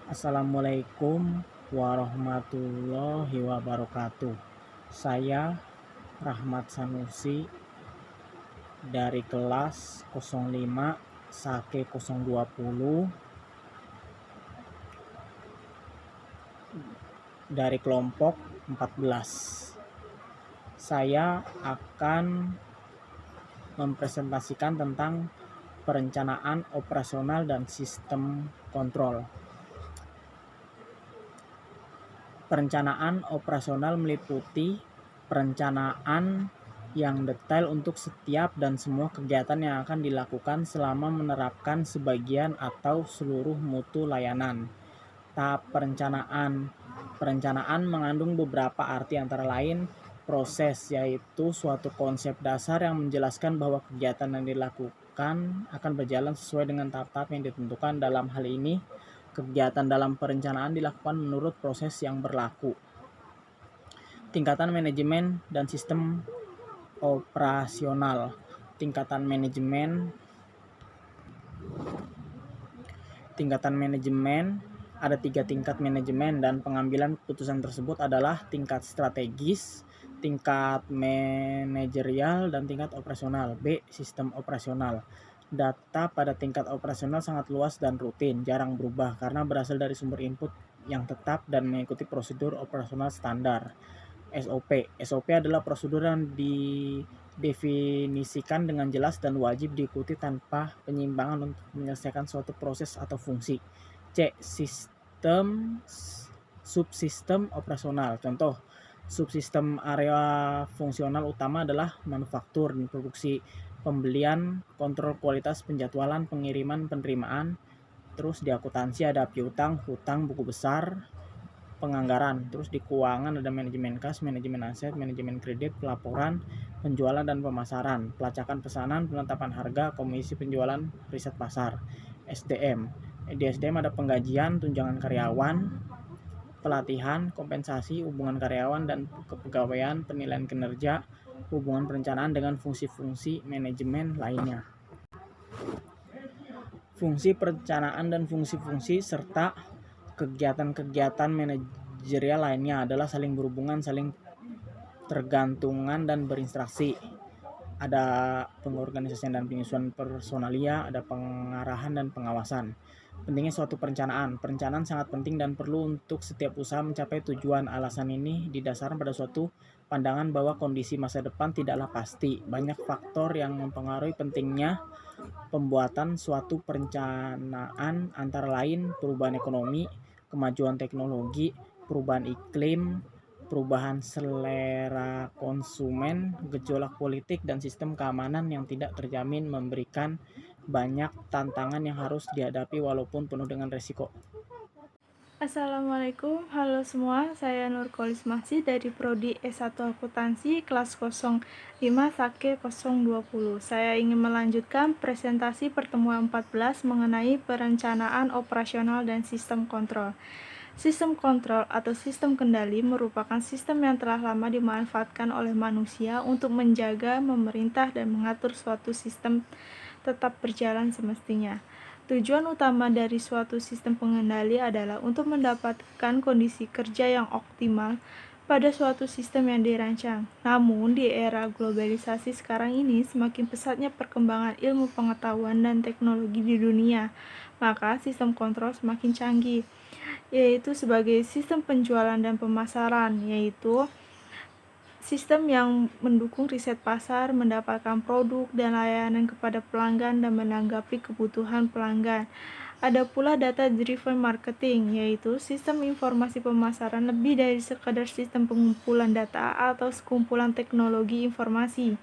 Assalamualaikum warahmatullahi wabarakatuh. Saya Rahmat Sanusi dari kelas 05 Sake 020 dari kelompok 14. Saya akan mempresentasikan tentang perencanaan operasional dan sistem kontrol. Perencanaan operasional meliputi perencanaan yang detail untuk setiap dan semua kegiatan yang akan dilakukan selama menerapkan sebagian atau seluruh mutu layanan. Tahap perencanaan mengandung beberapa arti, antara lain proses, yaitu suatu konsep dasar yang menjelaskan bahwa kegiatan yang dilakukan akan berjalan sesuai dengan tahap-tahap yang ditentukan. Dalam hal ini, kegiatan dalam perencanaan dilakukan menurut proses yang berlaku. Tingkatan manajemen dan sistem operasional. Tingkatan manajemen ada 3 tingkat manajemen, dan pengambilan keputusan tersebut adalah tingkat strategis, tingkat manajerial, dan tingkat operasional. B. Sistem operasional. Data pada tingkat operasional sangat luas dan rutin, jarang berubah karena berasal dari sumber input yang tetap dan mengikuti prosedur operasional standar. SOP. SOP adalah prosedur yang didefinisikan dengan jelas dan wajib diikuti tanpa penyimpangan untuk menyelesaikan suatu proses atau fungsi. C. Subsistem operasional. Contoh, subsistem area fungsional utama adalah manufaktur dan produksi, pembelian, kontrol kualitas, penjadwalan, pengiriman, penerimaan. Terus di akuntansi ada piutang, hutang, buku besar, penganggaran. Terus di keuangan ada manajemen kas, manajemen aset, manajemen kredit, pelaporan, penjualan dan pemasaran, pelacakan pesanan, penetapan harga, komisi penjualan, riset pasar. SDM. Di SDM ada penggajian, tunjangan karyawan, pelatihan, kompensasi, hubungan karyawan dan kepegawaian, penilaian kinerja, hubungan perencanaan dengan fungsi-fungsi manajemen lainnya. Fungsi perencanaan dan fungsi-fungsi serta kegiatan-kegiatan manajerial lainnya adalah saling berhubungan, saling tergantungan, dan berinteraksi. Ada pengorganisasian dan penyusunan personalia, ada pengarahan dan pengawasan. Pentingnya suatu perencanaan. Perencanaan sangat penting dan perlu untuk setiap usaha mencapai tujuan. Alasan ini didasarkan pada suatu pandangan bahwa kondisi masa depan tidaklah pasti. Banyak faktor yang mempengaruhi pentingnya pembuatan suatu perencanaan, antara lain perubahan ekonomi, kemajuan teknologi, perubahan iklim, perubahan selera konsumen, gejolak politik, dan sistem keamanan yang tidak terjamin, memberikan banyak tantangan yang harus dihadapi walaupun penuh dengan resiko. Assalamualaikum, halo semua, saya Nurkolis Mahsi dari Prodi S1 Akuntansi kelas 05 Sake 020. Saya ingin melanjutkan presentasi pertemuan 14 mengenai perencanaan operasional dan sistem kontrol. Sistem kontrol atau sistem kendali merupakan sistem yang telah lama dimanfaatkan oleh manusia untuk menjaga, memerintah, dan mengatur suatu sistem tetap berjalan semestinya. Tujuan utama dari suatu sistem pengendali adalah untuk mendapatkan kondisi kerja yang optimal pada suatu sistem yang dirancang. Namun, di era globalisasi sekarang ini, semakin pesatnya perkembangan ilmu pengetahuan dan teknologi di dunia, maka sistem kontrol semakin canggih, yaitu sebagai sistem penjualan dan pemasaran, yaitu sistem yang mendukung riset pasar, mendapatkan produk dan layanan kepada pelanggan, dan menanggapi kebutuhan pelanggan. Ada pula data-driven marketing, yaitu sistem informasi pemasaran lebih dari sekadar sistem pengumpulan data atau sekumpulan teknologi informasi.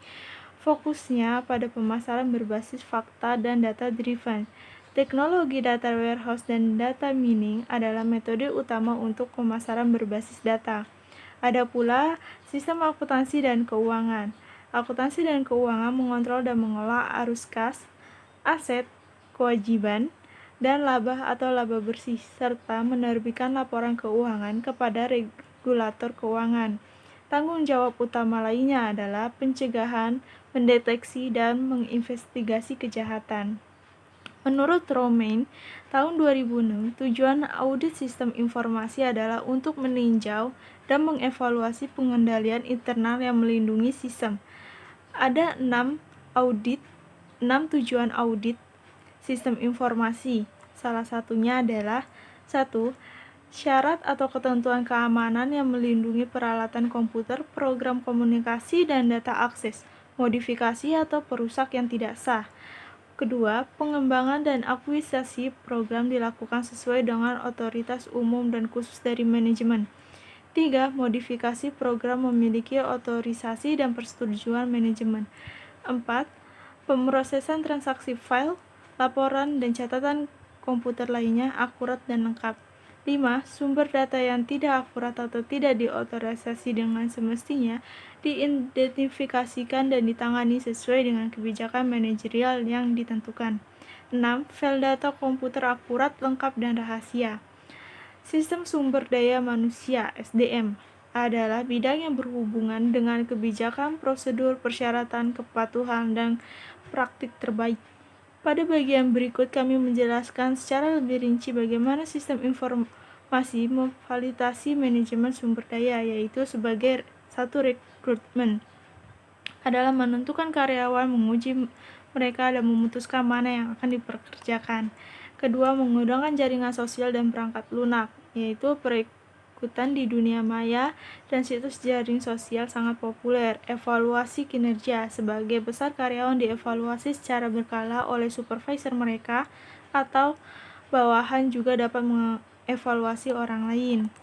Fokusnya pada pemasaran berbasis fakta dan data-driven. Teknologi data warehouse dan data mining adalah metode utama untuk pemasaran berbasis data. Ada pula sistem akuntansi dan keuangan. Akuntansi dan keuangan mengontrol dan mengolah arus kas, aset, kewajiban, dan laba atau laba bersih, serta menerbitkan laporan keuangan kepada regulator keuangan. Tanggung jawab utama lainnya adalah pencegahan, mendeteksi, dan menginvestigasi kejahatan. Menurut Romain, tahun 2006, tujuan audit sistem informasi adalah untuk meninjau dan mengevaluasi pengendalian internal yang melindungi sistem. Ada 6 tujuan audit sistem informasi. Salah satunya adalah 1. Syarat atau ketentuan keamanan yang melindungi peralatan komputer, program komunikasi, dan data akses, modifikasi atau perusak yang tidak sah. Kedua, pengembangan dan akuisisi program dilakukan sesuai dengan otoritas umum dan khusus dari manajemen. 3. Modifikasi program memiliki otorisasi dan persetujuan manajemen. 4. Pemrosesan transaksi file, laporan, dan catatan komputer lainnya akurat dan lengkap. 5. Sumber data yang tidak akurat atau tidak diotorisasi dengan semestinya diidentifikasikan dan ditangani sesuai dengan kebijakan manajerial yang ditentukan. 6. File data komputer akurat, lengkap, dan rahasia. Sistem sumber daya manusia (SDM) adalah bidang yang berhubungan dengan kebijakan, prosedur, persyaratan, kepatuhan, dan praktik terbaik. Pada bagian berikut kami menjelaskan secara lebih rinci bagaimana sistem informasi memfasilitasi manajemen sumber daya, yaitu sebagai 1. Rekrutmen adalah menentukan karyawan, menguji mereka, dan memutuskan mana yang akan dipekerjakan. Kedua, menggunakan jaringan sosial dan perangkat lunak, yaitu perekrutan di dunia maya dan situs jaring sosial sangat populer. Evaluasi kinerja, sebagai besar karyawan dievaluasi secara berkala oleh supervisor mereka atau bawahan juga dapat mengevaluasi orang lain.